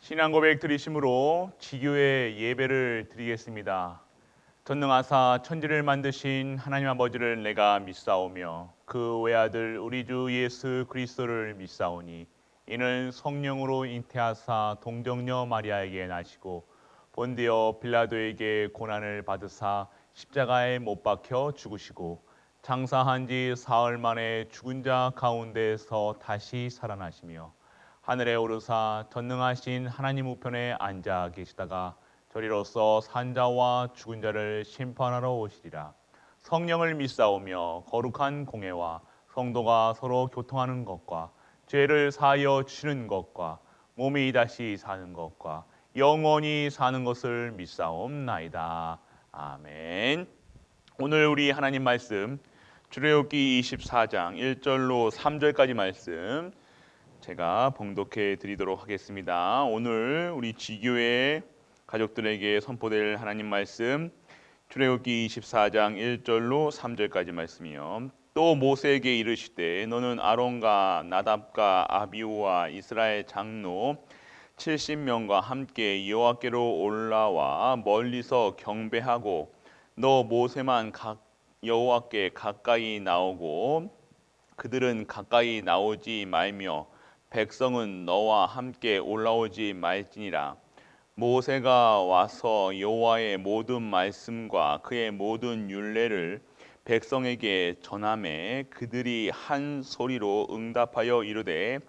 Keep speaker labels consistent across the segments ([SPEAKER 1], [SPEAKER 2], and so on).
[SPEAKER 1] 신앙 고백 드리심으로 지교의 예배를 드리겠습니다. 전능하사 천지를 만드신 하나님 아버지를 내가 믿사오며 그 외아들 우리 주 예수 그리스도를 믿사오니 이는 성령으로 잉태하사 동정녀 마리아에게 나시고 본디오 빌라도에게 고난을 받으사 십자가에 못 박혀 죽으시고 장사한 지 사흘 만에 죽은 자 가운데서 다시 살아나시며 하늘에 오르사 전능하신 하나님 우편에 앉아 계시다가 저리로서 산자와 죽은 자를 심판하러 오시리라. 성령을 믿사오며 거룩한 공회와 성도가 서로 교통하는 것과 죄를 사하여 주시는 것과 몸이 다시 사는 것과 영원히 사는 것을 믿사옵나이다. 아멘. 오늘 우리 하나님 말씀 출애굽기 24장 1절로 3절까지 말씀 제가 봉독해 드리도록 하겠습니다. 오늘 우리 지교회 가족들에게 선포될 하나님 말씀 출애굽기 24장 1절로 3절까지 말씀이요. 또 모세에게 이르시되 너는 아론과 나답과 아비후와 이스라엘 장로 70명과 함께 여호와께로 올라와 멀리서 경배하고 너 모세만 여호와께 가까이 나오고 그들은 가까이 나오지 말며 백성은 너와 함께 올라오지 말지니라. 모세가 와서 여호와의 모든 말씀과 그의 모든 율례를 백성에게 전하매 그들이 한 소리로 응답하여 이르되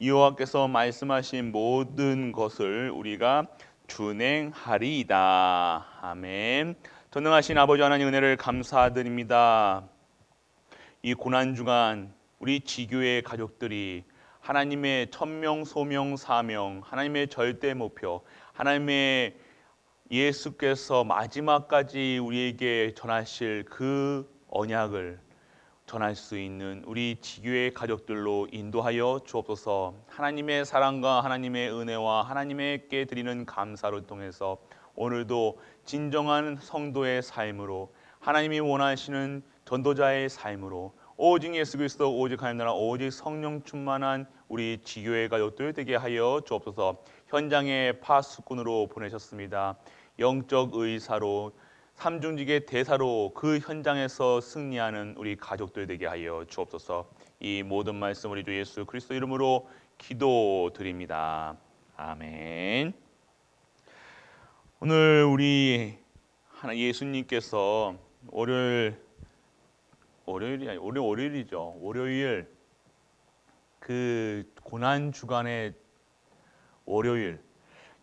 [SPEAKER 1] 여호와께서 말씀하신 모든 것을 우리가 준행하리이다. 아멘. 전능하신 아버지 하나님 은혜를 감사드립니다. 이 고난 주간 우리 지교회 가족들이 하나님의 천명, 소명, 사명, 하나님의 절대 목표, 하나님의 예수께서 마지막까지 우리에게 전하실 그 언약을 전할 수 있는 우리 지교회 가족들로 인도하여 주옵소서. 하나님의 사랑과 하나님의 은혜와 하나님께 드리는 감사를 통해서 오늘도 진정한 성도의 삶으로 하나님이 원하시는 전도자의 삶으로 오직 예수 그리스도 오직 하나님 나라 오직 성령 충만한 우리 지교회 가족들 되게 하여 주옵소서. 현장에 파수꾼으로 보내셨습니다. 영적 의사로 삼중직의 대사로 그 현장에서 승리하는 우리 가족들 되게 하여 주옵소서. 이 모든 말씀 우리 주 예수 그리스도 이름으로 기도드립니다. 아멘. 오늘 우리 예수님께서 월요일 그 고난 주간의 월요일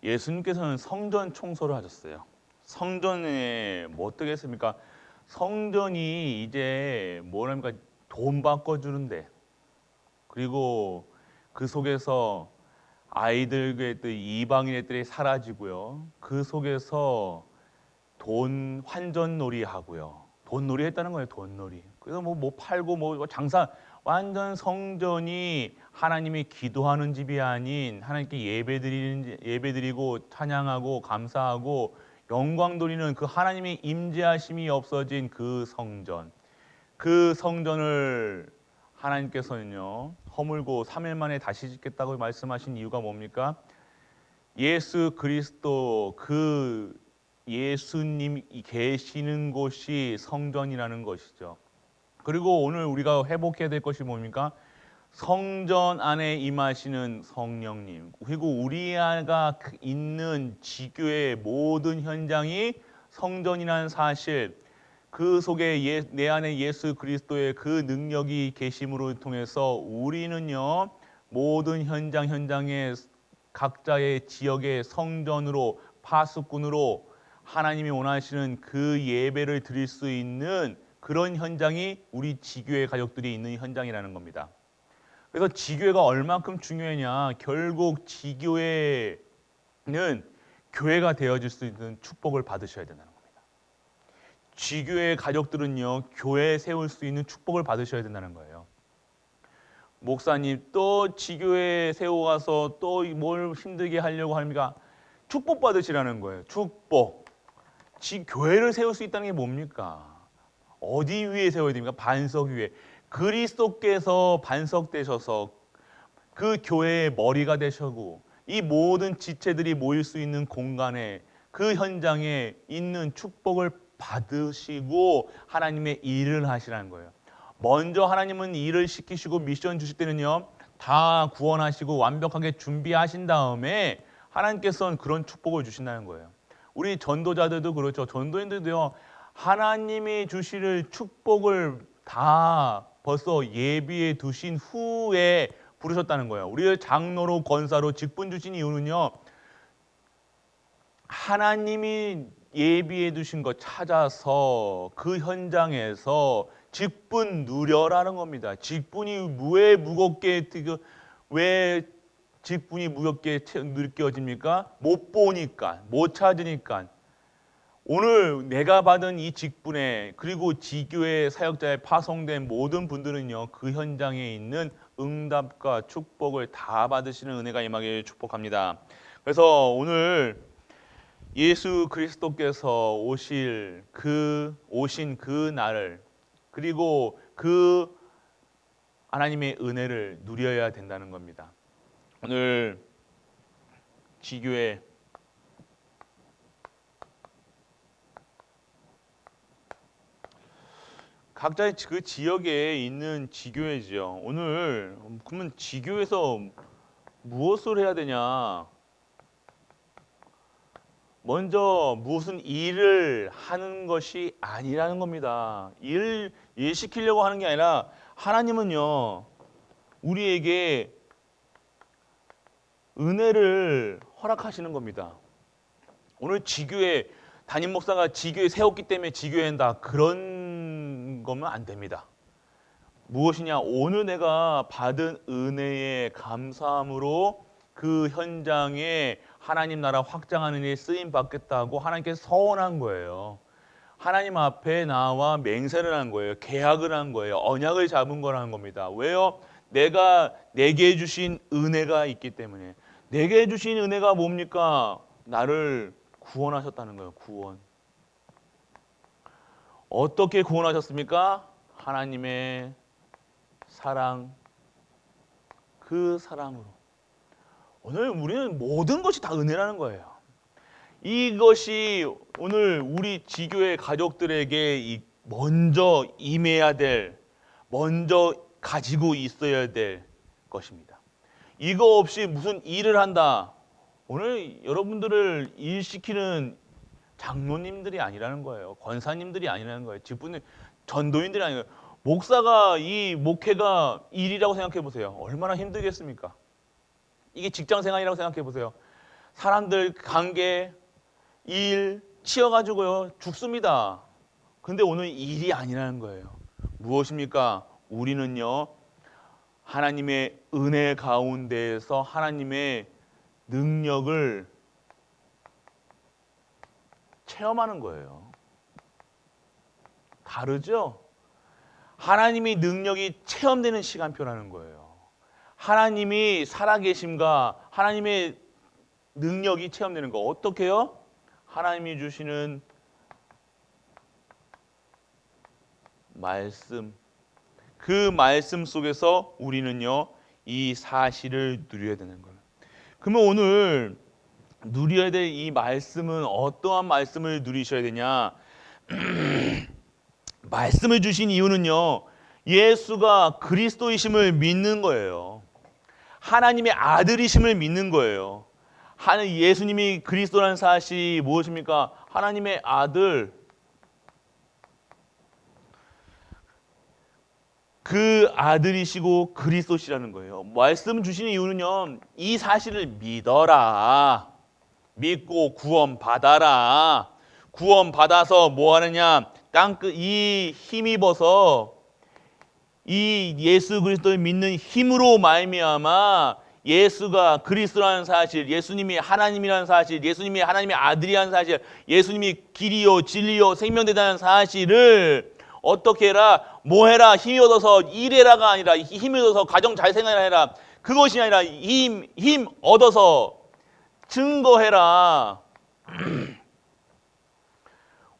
[SPEAKER 1] 예수님께서는 성전 청소를 하셨어요. 성전에 뭐 어떻게 했습니까? 성전이 이제 뭐랍니까? 돈 바꿔주는데 그리고 그 속에서 아이들의 이방인들이 사라지고요. 그 속에서 돈 환전놀이 하고요. 돈놀이 했다는 거예요. 돈놀이. 그래서 뭐 팔고 뭐 장사 완전 성전이 하나님이 기도하는 집이 아닌 하나님께 예배드리고 찬양하고 감사하고 영광 돌리는 그 하나님의 임재하심이 없어진 그 성전을 하나님께서는요 허물고 3일 만에 다시 짓겠다고 말씀하신 이유가 뭡니까? 예수 그리스도 그 예수님이 계시는 곳이 성전이라는 것이죠. 그리고 오늘 우리가 회복해야 될 것이 뭡니까? 성전 안에 임하시는 성령님, 그리고 우리가 있는 지교의 모든 현장이 성전이라는 사실, 그 속에 내 안에 예수 그리스도의 그 능력이 계심으로 통해서 우리는요 모든 현장에 각자의 지역의 성전으로 파수꾼으로 하나님이 원하시는 그 예배를 드릴 수 있는 그런 현장이 우리 지교회 가족들이 있는 현장이라는 겁니다. 그래서 지교회가 얼만큼 중요하냐? 결국 지교회는 교회가 되어질 수 있는 축복을 받으셔야 된다는 겁니다. 지교회 가족들은요 교회 세울 수 있는 축복을 받으셔야 된다는 거예요. 목사님 또 지교회 세워가서 또 뭘 힘들게 하려고 합니까? 축복 받으시라는 거예요. 축복. 교회를 세울 수 있다는 게 뭡니까? 어디 위에 세워야 됩니까? 반석 위에. 그리스도께서 반석 되셔서 그 교회의 머리가 되시고 이 모든 지체들이 모일 수 있는 공간에 그 현장에 있는 축복을 받으시고 하나님의 일을 하시라는 거예요. 먼저 하나님은 일을 시키시고 미션 주실 때는요, 다 구원하시고 완벽하게 준비하신 다음에 하나님께서는 그런 축복을 주신다는 거예요. 우리 전도자들도 그렇죠. 전도인들도요, 하나님이 주실 축복을 다 벌써 예비해 두신 후에 부르셨다는 거예요. 우리를 장로로 권사로 직분 주신 이유는요, 하나님이 예비해 두신 것 찾아서 그 현장에서 직분 누려라는 겁니다. 직분이 왜 직분이 무겁게 느껴집니까? 못 보니까, 못 찾으니까. 오늘 내가 받은 이 직분에, 그리고 지교회 사역자에 파송된 모든 분들은요, 그 현장에 있는 응답과 축복을 다 받으시는 은혜가 임하길 축복합니다. 그래서 오늘 예수 그리스도께서 오신 그 날을, 그리고 그 하나님의 은혜를 누려야 된다는 겁니다. 오늘 지교회 각자의 그 지역에 있는 지교회죠. 오늘 그러면 지교에서 무엇을 해야 되냐? 먼저 무슨 일을 하는 것이 아니라는 겁니다. 일 시키려고 하는 게 아니라 하나님은요, 우리에게 은혜를 허락하시는 겁니다. 오늘 지교회 담임 목사가 지교회 세웠기 때문에 지교회 한다, 그런 거면 안 됩니다. 무엇이냐? 오늘 내가 받은 은혜에 감사함으로 그 현장에 하나님 나라 확장하는 일에 쓰임 받겠다고 하나님께서 서원한 거예요. 하나님 앞에 나와 맹세를 한 거예요. 계약을 한 거예요. 언약을 잡은 거라는 겁니다. 왜요? 내게 주신 은혜가 있기 때문에. 내게 주신 은혜가 뭡니까? 나를 구원하셨다는 거예요. 구원. 어떻게 구원하셨습니까? 하나님의 사랑, 그 사랑으로. 오늘 우리는 모든 것이 다 은혜라는 거예요. 이것이 오늘 우리 지교회 가족들에게 먼저 임해야 될, 먼저 가지고 있어야 될 것입니다. 이거 없이 무슨 일을 한다. 오늘 여러분들을 일시키는 장로님들이 아니라는 거예요. 권사님들이 아니라는 거예요. 직분 전도인들이 아니에요. 목사가 이 목회가 일이라고 생각해 보세요. 얼마나 힘들겠습니까? 이게 직장 생활이라고 생각해 보세요. 사람들 관계, 일 치여가지고요 죽습니다. 근데 오늘 일이 아니라는 거예요. 무엇입니까? 우리는요, 하나님의 은혜 가운데에서 하나님의 능력을 체험하는 거예요. 다르죠? 하나님의 능력이 체험되는 시간표라는 거예요. 하나님이 살아계심과 하나님의 능력이 체험되는 거. 어떻게요? 하나님이 주시는 말씀, 그 말씀 속에서 우리는요, 이 사실을 누려야 되는 거예요. 그러면 오늘 누려야 될 이 말씀은 어떠한 말씀을 누리셔야 되냐? 말씀을 주신 이유는요, 예수가 그리스도이심을 믿는 거예요. 하나님의 아들이심을 믿는 거예요. 예수님이 그리스도라는 사실이 무엇입니까? 하나님의 아들, 그 아들이시고 그리스도시라는 거예요. 말씀 주시는 이유는요, 이 사실을 믿어라. 믿고 구원 받아라. 구원 받아서 뭐 하느냐? 이 힘입어서 이 예수 그리스도를 믿는 힘으로 말미암아 예수가 그리스도라는 사실, 예수님이 하나님이라는 사실, 예수님이 하나님의 아들이라는 사실, 예수님이 길이요 진리요 생명되다는 사실을 어떻게 해라? 뭐 해라? 힘이 얻어서 일해라가 아니라 힘이 얻어서 가정 잘 생활해라. 그것이 아니라 힘 얻어서 증거해라.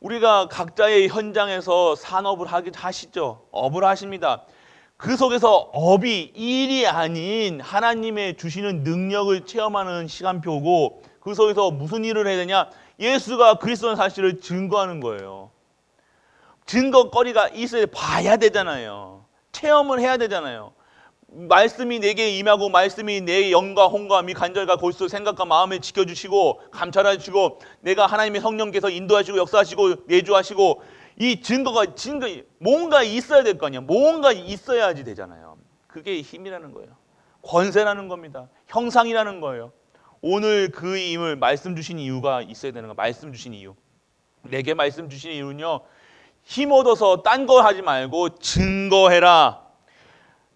[SPEAKER 1] 우리가 각자의 현장에서 산업을 하시죠. 업을 하십니다. 그 속에서 업이 일이 아닌 하나님의 주시는 능력을 체험하는 시간표고, 그 속에서 무슨 일을 해야 되냐? 예수가 그리스도라는 사실을 증거하는 거예요. 증거거리가 있어야 봐야 되잖아요. 체험을 해야 되잖아요. 말씀이 내게 임하고 말씀이 내 영과 혼과 미 간절과 골수 생각과 마음을 지켜주시고 감찰해 주시고 내가 하나님의 성령께서 인도하시고 역사하시고 내주하시고, 이 증거 뭔가 있어야 될 거 아니야. 뭔가 있어야지 되잖아요. 그게 힘이라는 거예요. 권세라는 겁니다. 형상이라는 거예요. 오늘 그 힘을 말씀 주신 이유가 있어야 되는 거예요. 말씀 주신 이유. 내게 말씀 주신 이유는요, 힘 얻어서 딴 거 하지 말고 증거해라.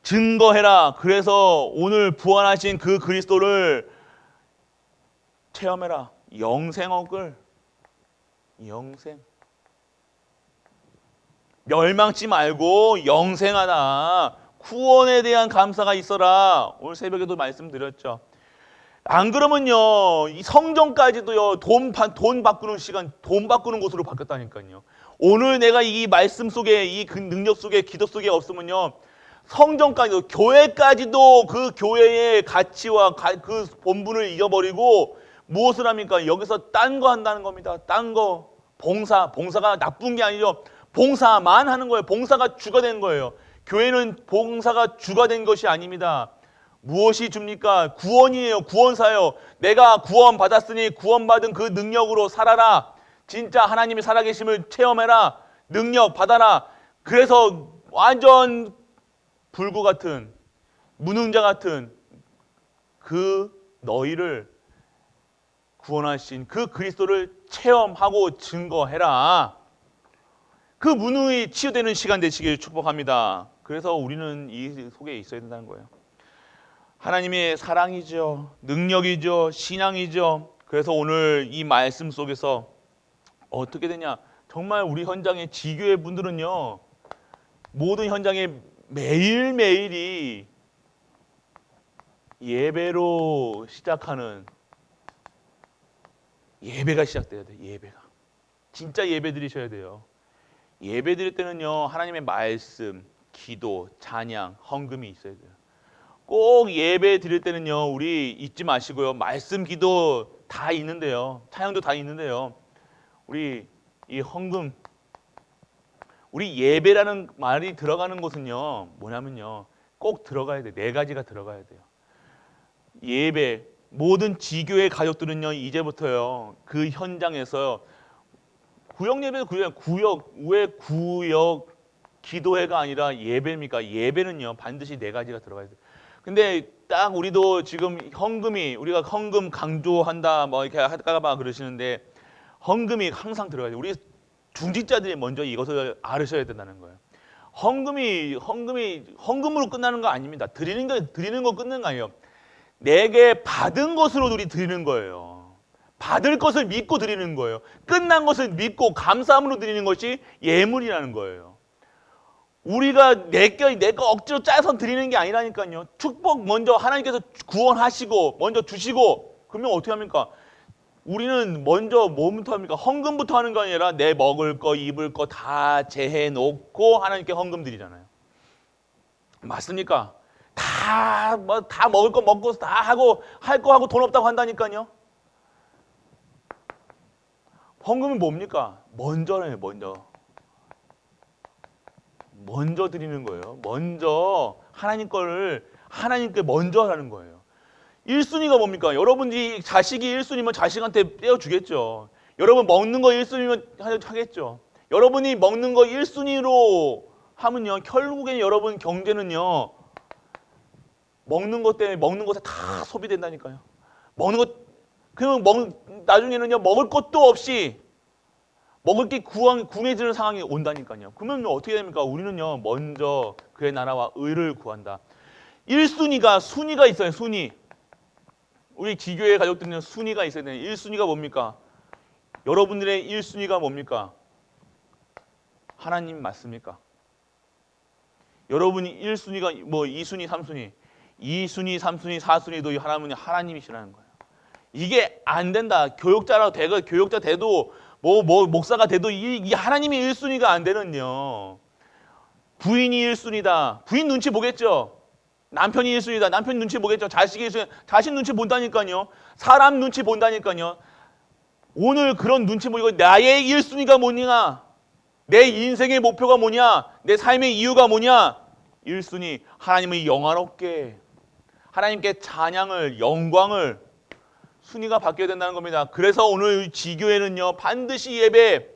[SPEAKER 1] 증거해라. 그래서 오늘 부활하신 그 그리스도를 체험해라. 영생억을. 영생. 멸망치 말고 영생하다. 구원에 대한 감사가 있어라. 오늘 새벽에도 말씀드렸죠. 안 그러면요, 이 성전까지도요, 돈 바꾸는 시간, 돈 바꾸는 곳으로 바뀌었다니까요. 오늘 내가 이 말씀 속에, 이 능력 속에, 기도 속에 없으면요, 성전까지도, 교회까지도 그 교회의 가치와 그 본분을 잊어버리고 무엇을 합니까? 여기서 딴 거 한다는 겁니다. 딴 거. 봉사가 나쁜 게 아니죠. 봉사만 하는 거예요. 봉사가 주가 된 거예요. 교회는 봉사가 주가 된 것이 아닙니다. 무엇이 줍니까? 구원이에요. 구원사요. 내가 구원 받았으니 구원받은 그 능력으로 살아라. 진짜 하나님이 살아계심을 체험해라. 능력 받아라. 그래서 완전 불구 같은, 무능자 같은 그 너희를 구원하신 그 그리스도를 체험하고 증거해라. 그 무능이 치유되는 시간 되시길 축복합니다. 그래서 우리는 이 속에 있어야 된다는 거예요. 하나님의 사랑이죠. 능력이죠. 신앙이죠. 그래서 오늘 이 말씀 속에서 어떻게 되냐? 정말 우리 현장의 지교회 분들은요, 모든 현장에 매일매일이 예배로 시작하는, 예배가 시작돼야 돼요. 예배가. 진짜 예배 드리셔야 돼요. 예배 드릴 때는요, 하나님의 말씀, 기도, 찬양, 헌금이 있어야 돼요. 꼭 예배 드릴 때는요, 우리 잊지 마시고요. 말씀, 기도 다 있는데요. 찬양도 다 있는데요. 우리 이 헌금, 우리 예배라는 말이 들어가는 곳은요, 뭐냐면요, 꼭 들어가야 돼요. 네 가지가 들어가야 돼요. 예배, 모든 지교의 가족들은요, 이제부터요, 그 현장에서 구역 예배도 구역, 왜 구역 기도회가 아니라 예배입니까? 예배는요, 반드시 네 가지가 들어가야 돼요. 근데 딱 우리도 지금 우리가 헌금 강조한다, 뭐 이렇게 할까봐 그러시는데, 헌금이 항상 들어가야 돼요. 우리 중직자들이 먼저 이것을 알으셔야 된다는 거예요. 헌금으로 끝나는 거 아닙니다. 드리는 거 끝나는 거 아니에요. 내게 받은 것으로 우리 드리는 거예요. 받을 것을 믿고 드리는 거예요. 끝난 것을 믿고 감사함으로 드리는 것이 예물이라는 거예요. 우리가 내가 억지로 짜서 드리는 게 아니라니까요. 축복 먼저 하나님께서 구원하시고 먼저 주시고, 그러면 어떻게 합니까? 우리는 먼저 뭐부터 합니까? 헌금부터 하는 거 아니라 내 먹을 거, 입을 거 다 제해 놓고 하나님께 헌금 드리잖아요. 맞습니까? 다 먹을 거 먹고 다 하고 할 거 하고 돈 없다고 한다니까요. 헌금은 뭡니까? 먼저네요. 먼저 드리는 거예요. 먼저 하나님 거를 하나님께 먼저 하라는 거예요. 1순위가 뭡니까? 여러분이 자식이 1순위면 자식한테 떼어주겠죠. 여러분 먹는 거 1순위면 하겠죠. 여러분이 먹는 거 1순위로 하면요, 결국엔 여러분 경제는요, 먹는 것 때문에 먹는 것에 다 소비된다니까요. 그러면 나중에는요, 먹을 것도 없이 먹을 게 궁해지는 상황이 온다니까요. 그러면 어떻게 됩니까? 우리는요, 먼저 그의 나라와 의를 구한다. 1순위가 순위가 있어요. 순위. 우리 지교회 가족들은 순위가 있어야 돼요. 1순위가 뭡니까? 여러분들의 1순위가 뭡니까? 하나님 맞습니까? 여러분이 1순위가 뭐 2순위, 3순위, 2순위, 3순위, 4순위도 하나님이시라는 거예요. 이게 안 된다. 교육자 돼도 뭐 목사가 돼도 이 하나님의 1순위가 안 되는요, 부인이 1순위다. 부인 눈치 보겠죠. 남편이 1순위다. 남편 눈치 보겠죠. 자식이 1순위, 자식 눈치 본다니까요. 사람 눈치 본다니까요. 오늘 그런 눈치 보이고 나의 1순위가 뭐냐? 내 인생의 목표가 뭐냐? 내 삶의 이유가 뭐냐? 1순위 하나님을 영화롭게, 하나님께 찬양을, 영광을, 순위가 바뀌어야 된다는 겁니다. 그래서 오늘 지교회는요, 반드시 예배,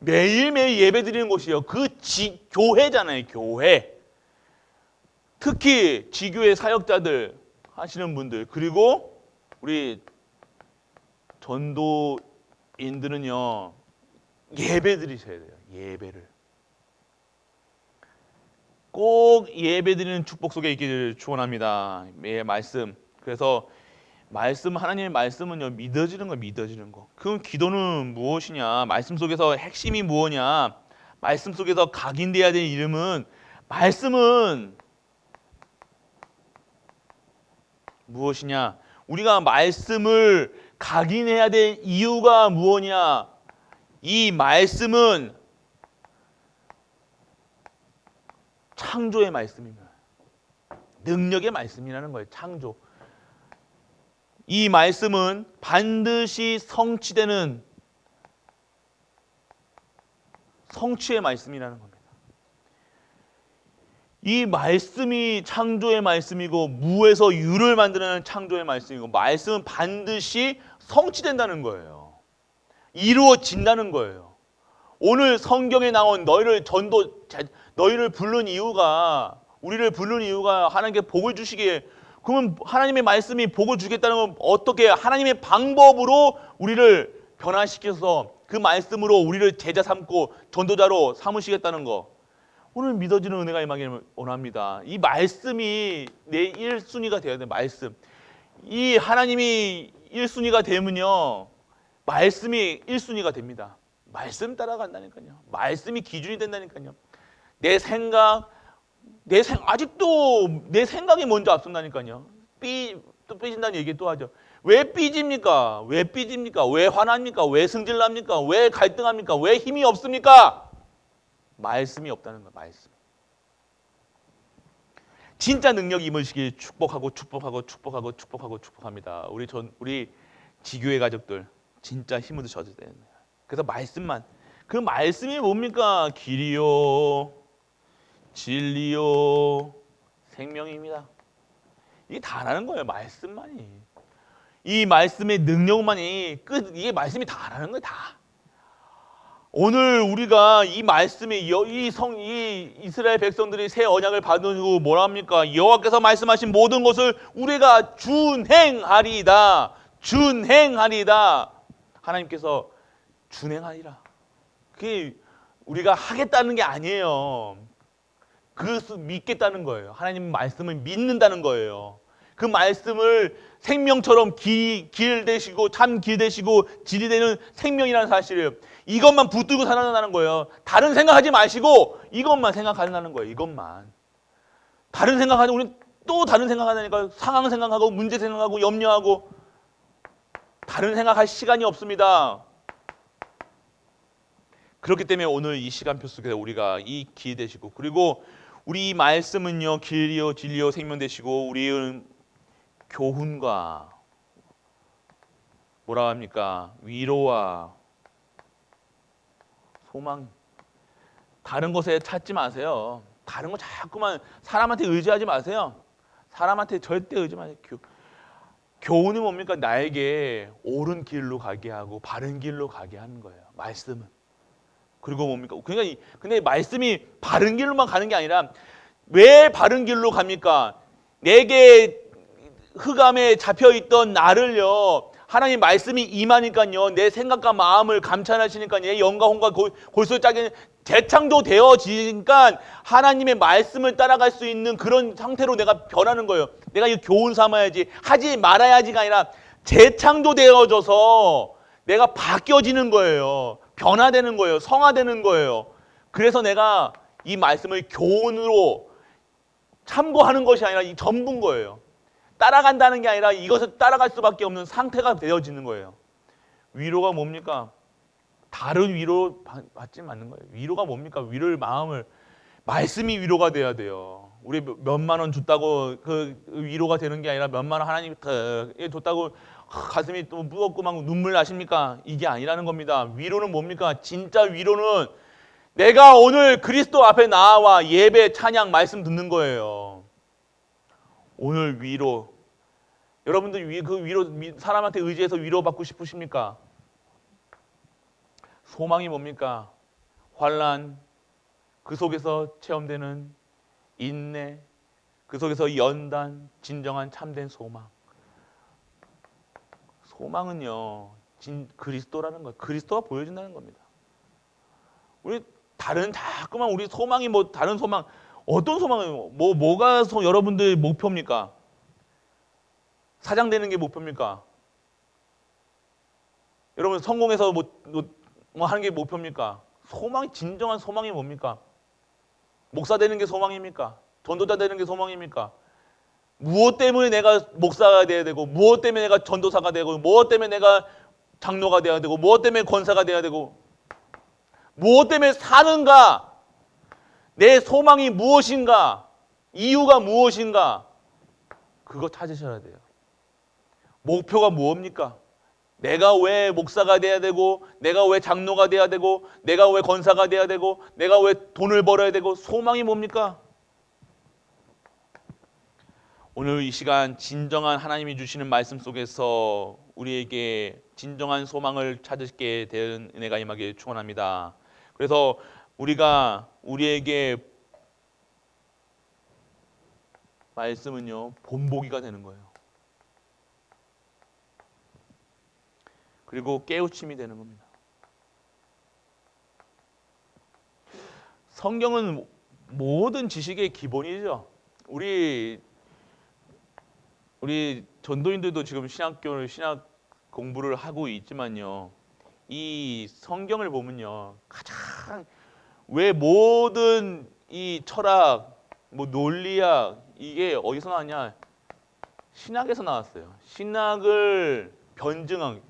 [SPEAKER 1] 매일매일 예배 드리는 곳이에요. 교회잖아요. 교회. 특히 지교회 사역자들 하시는 분들, 그리고 우리 전도인들은요, 예배 드리셔야 돼요. 예배를. 꼭 예배 드리는 축복 속에 있기를 축원합니다. 매 말씀. 그래서 말씀, 하나님의 말씀은요, 믿어지는 거, 믿어지는 거. 그럼 기도는 무엇이냐? 말씀 속에서 핵심이 무엇이냐? 말씀 속에서 각인돼야 될 이름은, 말씀은 무엇이냐? 우리가 말씀을 각인해야 될 이유가 무엇이냐? 이 말씀은 창조의 말씀입니다. 능력의 말씀이라는 거예요. 창조. 이 말씀은 반드시 성취되는 성취의 말씀이라는 겁니다. 이 말씀이 창조의 말씀이고 무에서 유를 만드는 창조의 말씀이고, 말씀은 반드시 성취된다는 거예요. 이루어진다는 거예요. 오늘 성경에 나온 너희를 부른 이유가, 우리를 부른 이유가 하나님께 복을 주시기에, 그러면 하나님의 말씀이 복을 주겠다는 건 어떻게, 하나님의 방법으로 우리를 변화시켜서 그 말씀으로 우리를 제자 삼고 전도자로 삼으시겠다는 거. 오늘 믿어지는 은혜가 임하기를 원합니다. 이 말씀이 내 1순위가 되어야 돼요. 말씀. 이 하나님이 1순위가 되면요, 말씀이 1순위가 됩니다. 말씀 따라간다니까요. 말씀이 기준이 된다니까요. 아직도 내 생각이 먼저 앞선다니까요. 또 삐진다는 얘기 또 하죠. 왜 삐집니까? 왜 삐집니까? 왜 화납니까? 왜 승질납니까? 왜 갈등합니까? 왜 힘이 없습니까? 말씀이 없다는 거예요. 말씀. 진짜 능력이 임하시길 축복합니다. 우리 지교회 가족들 진짜 힘을 드셔야 돼요. 그래서 말씀만, 그 말씀이 뭡니까? 길이요, 진리요, 생명입니다. 이게 다라는 거예요. 말씀만이. 이 말씀의 능력만이 이게 말씀이 다라는 거예요. 다. 오늘 우리가 이 말씀이 이 이스라엘 백성들이 새 언약을 받은 후 뭐라 합니까? 여호와께서 말씀하신 모든 것을 우리가 준행하리다. 하나님께서 준행하리라. 그게 우리가 하겠다는 게 아니에요. 그것을 믿겠다는 거예요. 하나님 말씀을 믿는다는 거예요. 그 말씀을 생명처럼 길 되시고 참 길 되시고 진리 되는 생명이라는 사실을, 이것만 붙들고 살아나는 거예요. 다른 생각하지 마시고 이것만 생각하는 거예요. 이것만. 다른 생각하지, 우리 또 다른 생각하니까 상황 생각하고 문제 생각하고 염려하고, 다른 생각할 시간이 없습니다. 그렇기 때문에 오늘 이 시간표 속에서 우리가 이 길 되시고, 그리고 우리 이 말씀은요, 길이요 진리요 생명 되시고, 우리의 교훈과 뭐라 합니까? 위로와 소망. 다른 것에 찾지 마세요. 다른 거 자꾸만 사람한테 의지하지 마세요. 사람한테 절대 의지 마세요. 교훈이 뭡니까? 나에게 옳은 길로 가게 하고 바른 길로 가게 하는 거예요. 말씀은. 그리고 뭡니까? 그러니까 근데 말씀이 바른 길로만 가는 게 아니라, 왜 바른 길로 갑니까? 내게 흑암에 잡혀있던 나를요, 하나님 말씀이 임하니까요, 내 생각과 마음을 감찰하시니까, 내 영과 혼과 골수짝이 재창조되어지니까 하나님의 말씀을 따라갈 수 있는 그런 상태로 내가 변하는 거예요. 내가 이 교훈 삼아야지, 하지 말아야지가 아니라 재창조되어져서 내가 바뀌어지는 거예요. 변화되는 거예요. 성화되는 거예요. 그래서 내가 이 말씀을 교훈으로 참고하는 것이 아니라 이 전부인 거예요. 따라간다는 게 아니라 이것을 따라갈 수밖에 없는 상태가 되어지는 거예요. 위로가 뭡니까? 다른 위로 받지 않는 거예요. 위로가 뭡니까? 위로의 마음을 말씀이 위로가 돼야 돼요. 우리 몇만 원 줬다고 그 위로가 되는 게 아니라 몇만 원 하나님이 줬다고 가슴이 또 무겁고 막 눈물 나십니까? 이게 아니라는 겁니다. 위로는 뭡니까? 진짜 위로는 내가 오늘 그리스도 앞에 나와 예배, 찬양, 말씀 듣는 거예요. 오늘 위로. 여러분들 그 위로 사람한테 의지해서 위로받고 싶으십니까? 소망이 뭡니까? 환난, 그 속에서 체험되는 인내, 그 속에서 연단, 진정한 참된 소망. 소망은요, 그리스도라는 거예요. 그리스도가 보여준다는 겁니다. 우리 자꾸만 우리 소망이 뭐 다른 소망, 어떤 소망이에요? 뭐가 여러분들의 목표입니까? 사장 되는 게 목표입니까? 여러분 성공해서 뭐 하는 게 목표입니까? 진정한 소망이 뭡니까? 목사 되는 게 소망입니까? 전도자 되는 게 소망입니까? 무엇 때문에 내가 목사가 돼야 되고, 무엇 때문에 내가 전도사가 되고, 무엇 때문에 내가 장로가 돼야 되고, 무엇 때문에 권사가 돼야 되고, 무엇 때문에 사는가? 내 소망이 무엇인가? 이유가 무엇인가? 그거 찾으셔야 돼요. 목표가 무엇입니까? 내가 왜 목사가 돼야 되고, 내가 왜 장로가 돼야 되고, 내가 왜 권사가 돼야 되고, 내가 왜 돈을 벌어야 되고, 소망이 뭡니까? 오늘 이 시간 진정한 하나님이 주시는 말씀 속에서 우리에게 진정한 소망을 찾게 되는 은혜가 임하길 축원합니다. 그래서 우리에게 말씀은요, 본보기가 되는 거예요. 그리고 깨우침이 되는 겁니다. 성경은 모든 지식의 기본이죠. 우리 전도인들도 지금 신학 공부를 하고 있지만요. 이 성경을 보면요. 가장 왜 모든 이 철학, 뭐 논리학 이게 어디서 나왔냐? 신학에서 나왔어요. 신학을 변증학,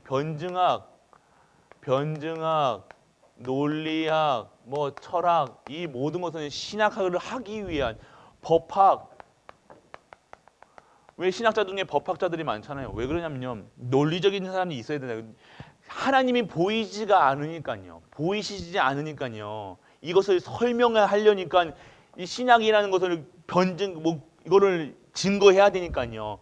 [SPEAKER 1] 논리학, 뭐 철학 이 모든 것은 신학을 하기 위한 법학. 왜 신학자 중에 법학자들이 많잖아요. 왜 그러냐면요. 논리적인 사람이 있어야 되나요? 하나님이 보이지가 않으니까요. 보이시지 않으니까요. 이것을 설명을 하려니까 이 신학이라는 것을 이거를 증거해야 되니까요.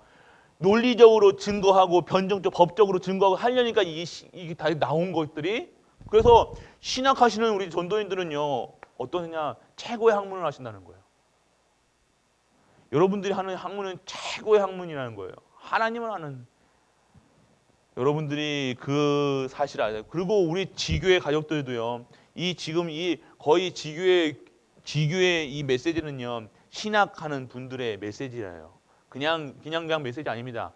[SPEAKER 1] 논리적으로 증거하고 변증적 법적으로 증거하고 하려니까 이게 다 나온 것들이. 그래서 신학하시는 우리 전도인들은요. 어떠냐? 최고의 학문을 하신다는 거예요. 여러분들이 하는 학문은 최고의 학문이라는 거예요. 하나님을 아는. 여러분들이 그 사실을 알아요. 그리고 우리 지교회 가족들도요. 지금 거의 지교회 이 메시지는요. 신학하는 분들의 메시지예요. 그냥 메시지 아닙니다.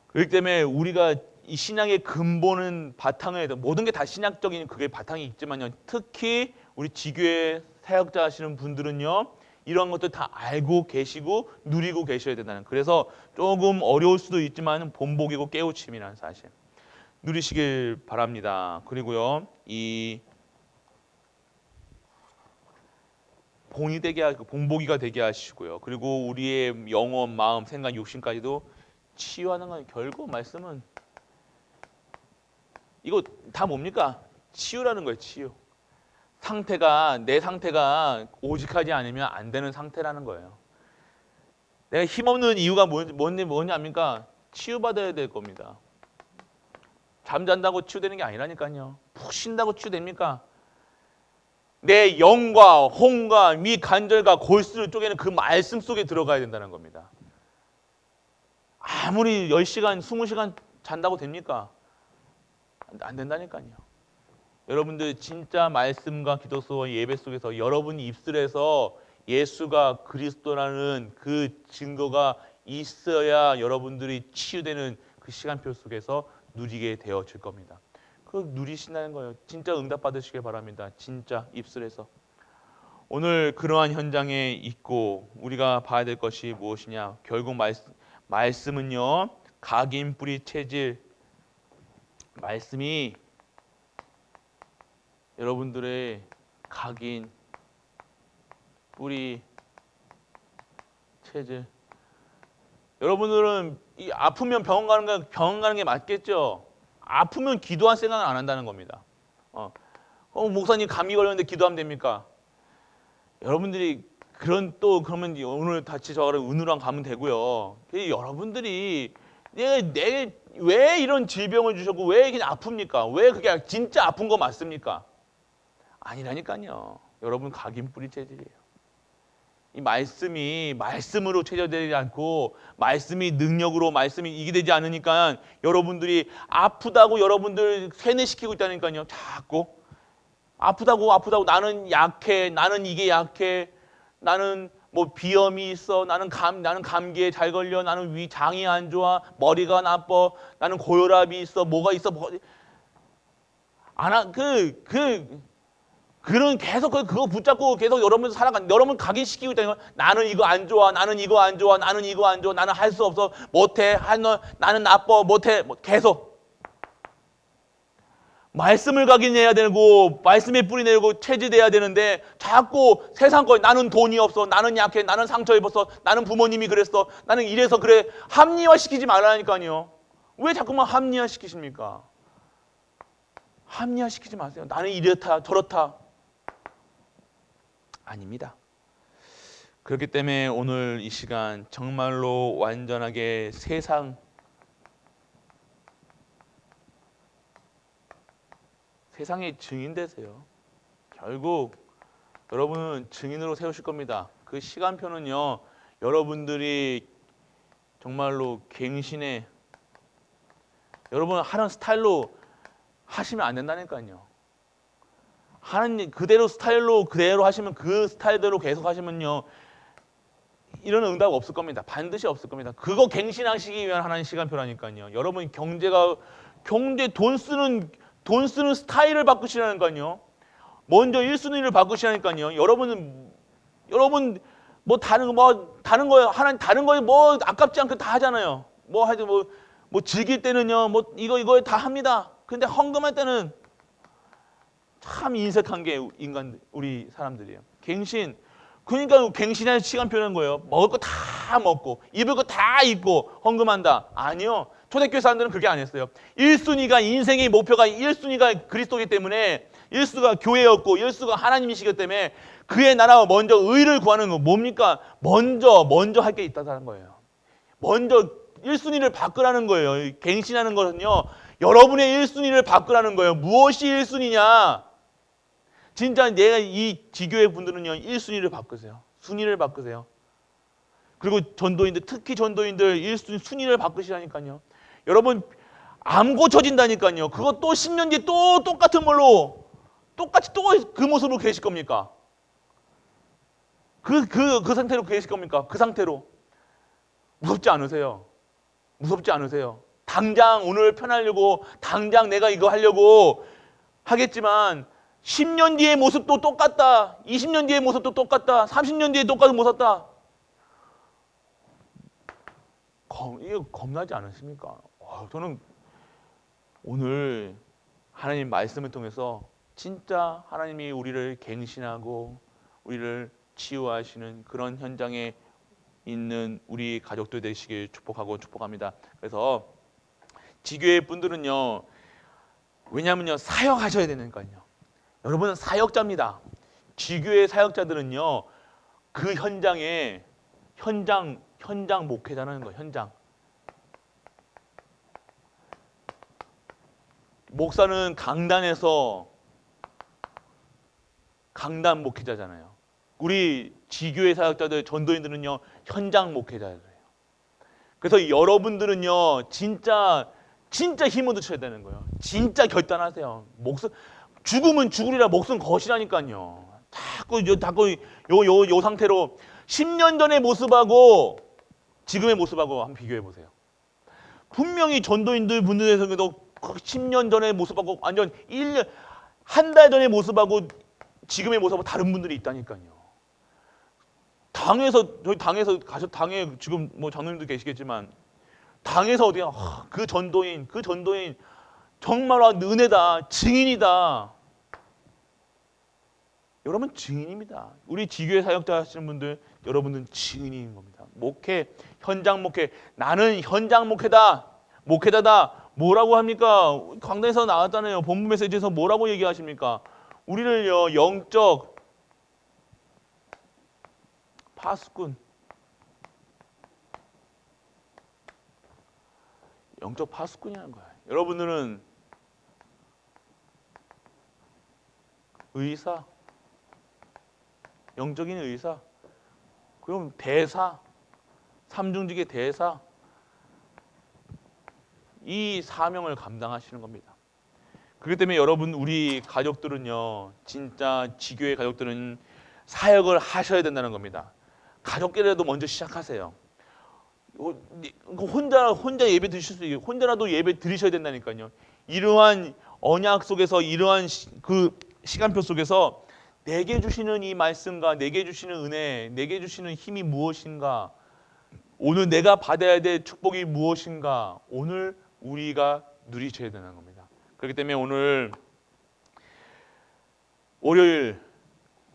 [SPEAKER 1] 그렇기 때문에 우리가 이 신앙의 근본은 바탕을 모든 게 다 신학적인 그게 바탕이 있지만요. 특히 우리 지교회 사역자 하시는 분들은요. 이런 것들 다 알고 계시고 누리고 계셔야 된다는. 그래서 조금 어려울 수도 있지만 본보기고 깨우침이라는 사실 누리시길 바랍니다. 그리고요. 이 본보기가 되게 하시고요. 그리고 우리의 영혼, 마음, 생각, 욕심까지도 치유하는 건 결국 말씀은 이거 다 뭡니까? 치유라는 거예요. 치유. 내 상태가 오직하지 않으면 안 되는 상태라는 거예요. 내가 힘없는 이유가 뭐냐입니까? 치유받아야 될 겁니다. 잠잔다고 치유되는 게 아니라니까요. 푹 쉰다고 치유됩니까? 내 영과 혼과 미 간절과 골수를 쪼개는 그 말씀 속에 들어가야 된다는 겁니다. 아무리 10시간, 20시간 잔다고 됩니까? 안 된다니까요. 여러분들 진짜 말씀과 기도 속 예배 속에서 여러분 입술에서 예수가 그리스도라는 그 증거가 있어야 여러분들이 치유되는 그 시간표 속에서 누리게 되어질 겁니다. 그 누리신다는 거예요. 진짜 응답 받으시길 바랍니다. 진짜 입술에서. 오늘 그러한 현장에 있고 우리가 봐야 될 것이 무엇이냐? 결국 말씀은요. 각인 뿌리 체질. 말씀이 여러분들의 각인 뿌리 체질. 여러분들은 이 아프면 병원 가는 게 맞겠죠? 아프면 기도할 생각을 안 한다는 겁니다. 목사님 감기 걸렸는데 기도하면 됩니까? 여러분들이 그러면 오늘 같이 저랑 은우랑 가면 되고요. 여러분들이 왜 이런 질병을 주셨고 왜 그냥 아픕니까? 왜 그게 진짜 아픈 거 맞습니까? 아니라니까요. 여러분 각인 뿌리 체질이에요. 이 말씀이 말씀으로 체질되지 않고 말씀이 능력으로 말씀이 이기되지 않으니까 여러분들이 아프다고 여러분들 세뇌시키고 있다니까요. 자꾸 아프다고 나는 약해, 나는 이게 약해, 나는 뭐 비염이 있어, 나는 감기에 잘 걸려, 나는 장이 안 좋아, 머리가 나빠, 나는 고혈압이 있어, 뭐가 있어, 그런 계속 그거 붙잡고 계속 여러분 각인시키고 있다니까. 나는 이거 안 좋아, 나는 이거 안 좋아, 나는 이거 안 좋아, 나는 할 수 없어, 못해, 나는 나빠, 못해, 계속. 말씀을 각인해야 되고 말씀에 뿌리 내고 체질돼야 되는데 자꾸 세상 거 나는 돈이 없어, 나는 약해, 나는 상처 입었어, 나는 부모님이 그랬어, 나는 이래서 그래. 합리화시키지 말라니까요. 왜 자꾸만 합리화시키십니까? 합리화시키지 마세요. 나는 이렇다 저렇다. 아닙니다. 그렇기 때문에 오늘 이 시간 정말로 완전하게 세상의 증인 되세요. 결국 여러분은 증인으로 세우실 겁니다. 그 시간표는요. 여러분들이 정말로 갱신해 여러분 하는 스타일로 하시면 안 된다니까요. 하는 그대로 스타일로 그대로 하시면 그 스타일대로 계속 하시면요. 이런 응답 없을 겁니다. 반드시 없을 겁니다. 그거 갱신하시기 위한 하나님 시간표라니까요. 여러분 경제 돈 쓰는 스타일을 바꾸시라니까요. 먼저 1순위를 바꾸시라니까요. 여러분 뭐 다른 거에 뭐 아깝지 않게 다 하잖아요. 뭐 즐길 때는요. 뭐 이거 다 합니다. 근데 헌금할 때는 참 인색한 게 우리 사람들이에요. 그러니까 갱신할 시간표는 거예요. 먹을 거 다 먹고 입을 거 다 입고 헌금한다. 아니요. 초대교회 사람들은 그렇게 안 했어요. 1순위가 인생의 목표가 1순위가 그리스도이기 때문에 1수가 교회였고 1수가 하나님이시기 때문에 그의 나라와 먼저 의를 구하는 거 뭡니까? 먼저 할 게 있다는 거예요. 먼저 1순위를 바꾸라는 거예요. 갱신하는 것은요. 여러분의 1순위를 바꾸라는 거예요. 무엇이 1순위냐? 진짜 내가 이 지교회 분들은요. 1순위를 바꾸세요. 순위를 바꾸세요. 그리고 특히 전도인들 1순위 순위를 바꾸시라니까요. 여러분 암 고쳐진다니까요. 그거 또 10년 뒤에 또 똑같은 걸로 똑같이 또 그 모습으로 계실 겁니까? 그 상태로 계실 겁니까? 그 상태로. 무섭지 않으세요? 무섭지 않으세요? 당장 오늘 편하려고 당장 내가 이거 하려고 하겠지만 10년 뒤의 모습도 똑같다. 20년 뒤의 모습도 똑같다. 30년 뒤에 똑같은 모습다. 이거 겁나지 않으십니까? 저는 오늘 하나님 말씀을 통해서 진짜 하나님이 우리를 갱신하고 우리를 치유하시는 그런 현장에 있는 우리 가족들 되시길 축복합니다. 그래서 지교회 분들은요. 왜냐하면요. 사역하셔야 되니까요. 여러분은 사역자입니다. 지교회 사역자들은요. 그 현장 목회자라는 거예요. 현장. 목사는 강단 목회자잖아요. 우리 지교회 사역자들, 전도인들은요. 현장 목회자예요. 그래서 여러분들은요. 진짜 힘을 드셔야 되는 거예요. 진짜 결단하세요. 죽으면 죽으리라 목숨 거시라니까요. 자꾸 요 상태로 10년 전의 모습하고 지금의 모습하고 한번 비교해 보세요. 분명히 전도인들 분들에서도 10년 전의 모습하고 완전 1년 한 달 전의 모습하고 지금의 모습하고 다른 분들이 있다니까요. 저희 당에 지금 뭐 장로님도 계시겠지만 당에서 어디야 그 전도인 정말 은혜다 증인이다. 여러분 증인입니다. 우리 지교회 사역자 하시는 분들, 여러분들은 증인인 겁니다. 목회, 현장 목회. 나는 현장 목회다. 목회자다. 뭐라고 합니까? 강단에서 나왔잖아요. 본문 메시지에서 뭐라고 얘기하십니까? 우리를요, 영적 파수꾼, 영적 파수꾼이라는 거예요. 여러분들은 의사, 영적인 의사, 그럼 대사, 삼중직의 대사, 이 사명을 감당하시는 겁니다. 그렇기 때문에 여러분, 우리 가족들은요, 진짜 지교회 가족들은 사역을 하셔야 된다는 겁니다. 가족끼리라도 먼저 시작하세요. 혼자 예배 드실 수 있고 혼자라도 예배 드리셔야 된다니까요. 이러한 언약 속에서, 이러한 그 시간표 속에서 내게 주시는 이 말씀과 내게 주시는 은혜, 내게 주시는 힘이 무엇인가, 오늘 내가 받아야 될 축복이 무엇인가, 오늘 우리가 누리셔야 되는 겁니다. 그렇기 때문에 오늘 월요일,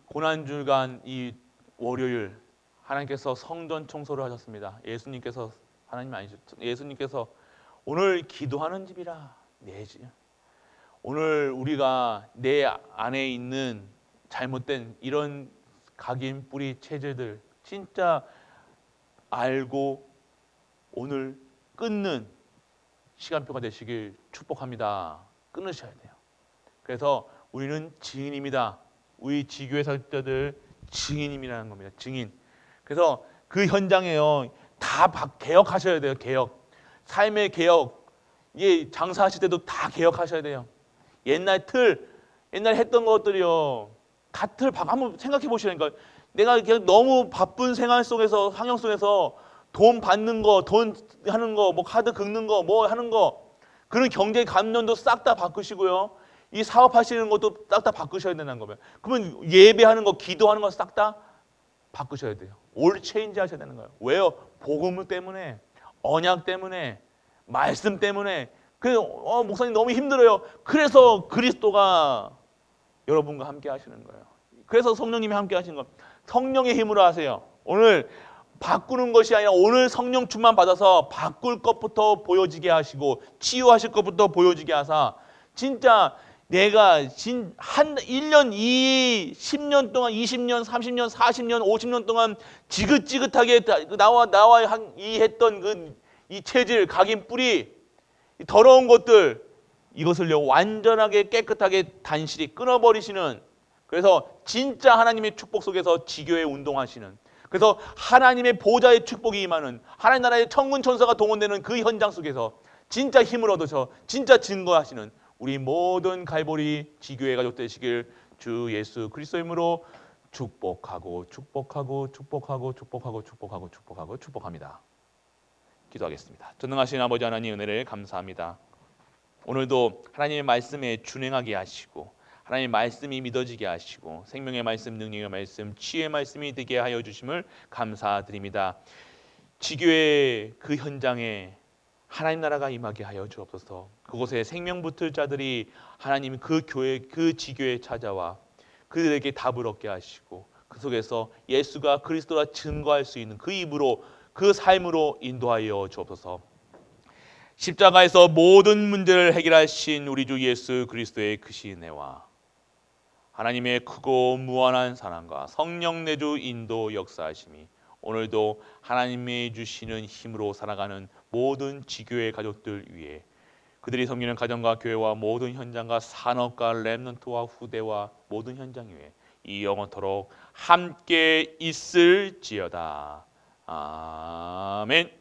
[SPEAKER 1] 고난주간 이 월요일 하나님께서 성전 청소를 하셨습니다. 예수님께서, 하나님 아니죠, 예수님께서 오늘 기도하는 집이라 내 집. 오늘 우리가 내 안에 있는 잘못된 이런 각인 뿌리 체질들 진짜 알고 오늘 끊는 시간표가 되시길 축복합니다. 끊으셔야 돼요. 그래서 우리는 증인입니다. 우리 지교회 사역자들 증인임이라는 겁니다. 증인. 그래서 그 현장에요, 다 개혁하셔야 돼요. 개혁. 삶의 개혁. 이게 장사하실 때도 다 개혁하셔야 돼요. 옛날 했던 것들이요, 다 한번 생각해 보시라니까. 내가 그냥 너무 바쁜 생활 속에서, 환경 속에서 돈 받는 거, 돈 하는 거, 뭐 카드 긁는 거, 뭐 하는 거, 그런 경제 감정도 싹 다 바꾸시고요. 이 사업하시는 것도 싹 다 바꾸셔야 된다는 거예요. 그러면 예배하는 거, 기도하는 거 싹 다 바꾸셔야 돼요. 올 체인지 하셔야 되는 거예요. 왜요? 복음 때문에, 언약 때문에, 말씀 때문에. 목사님 너무 힘들어요. 그래서 그리스도가 여러분과 함께 하시는 거예요. 그래서 성령님이 함께 하시는 거예요. 성령의 힘으로 하세요. 오늘 바꾸는 것이 아니라 오늘 성령 충만 받아서 바꿀 것부터 보여지게 하시고 치유하실 것부터 보여지게 하사, 진짜 내가 한 1년, 10년 동안, 20년, 30년, 40년, 50년 동안 지긋지긋하게 나와 이 했던 이 체질, 각인 뿌리, 이 더러운 것들, 이것을요 완전하게 깨끗하게 단실히 끊어버리시는, 그래서 진짜 하나님의 축복 속에서 지교회 운동하시는, 그래서 하나님의 보좌의 축복이 임하는, 하나님 나라의 천군 천사가 동원되는 그 현장 속에서 진짜 힘을 얻으셔 진짜 증거하시는 우리 모든 갈보리 지교회 가족 되시길 주 예수 그리스도의 이름으로 축복하고 축복하고 축복하고 축복하고 축복하고 축복하고 축복합니다. 기도하겠습니다. 전능하신 아버지 하나님, 은혜를 감사합니다. 오늘도 하나님의 말씀에 준행하게 하시고, 하나님의 말씀이 믿어지게 하시고, 생명의 말씀, 능력의 말씀, 치유의 말씀이 되게 하여 주심을 감사드립니다. 지교회 그 현장에 하나님 나라가 임하게 하여 주옵소서. 그곳에 생명 붙을 자들이 하나님 그 교회, 그 지교회에 찾아와 그들에게 답을 얻게 하시고, 그 속에서 예수가 그리스도라 증거할 수 있는 그 입으로, 그 삶으로 인도하여 주옵소서. 십자가에서 모든 문제를 해결하신 우리 주 예수 그리스도의 크신 은혜와 하나님의 크고 무한한 사랑과 성령 내주 인도 역사하심이 오늘도 하나님이 주시는 힘으로 살아가는 모든 지교회 가족들 위해, 그들이 섬기는 가정과 교회와 모든 현장과 산업과 렘넌트와 후대와 모든 현장 위에 이 영원토록 함께 있을지어다. 아멘.